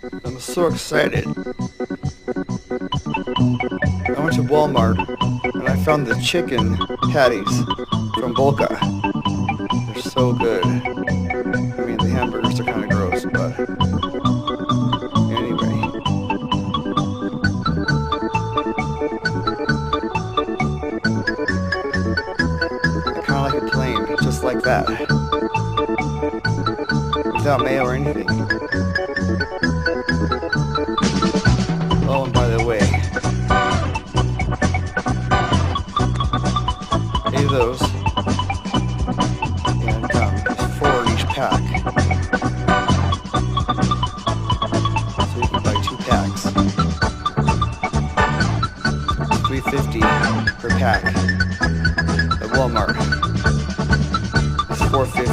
I'm so excited. I went to Walmart and I found the chicken patties from Bolka. They're so good. I mean, the hamburgers are kind of gross, but anyway. I kind of like it plain, just like that. Without mayo or anything. Oh, and by the way, 8 of those, and there's 4 in each pack. So you can buy 2 packs. $3.50 per pack at Walmart. It's $4.50